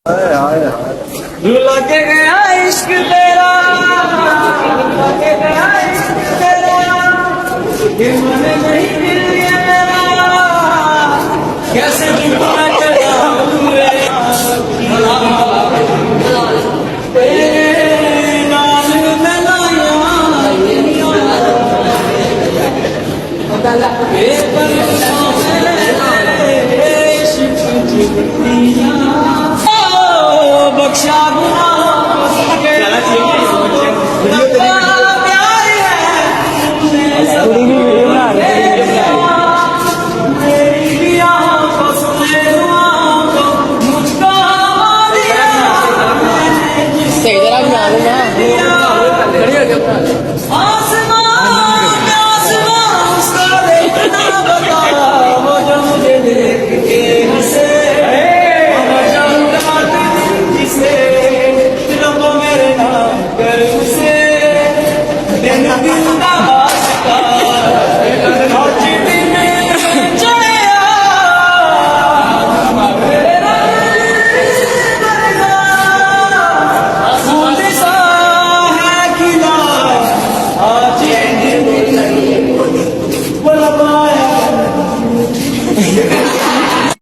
लग गया इश्क तेरा, लग गया इश्क तेरा, ये मन नहीं मिल गया मेरा, कैसे जुड़ा चला हुए तेरे नाल में लाया बख्शा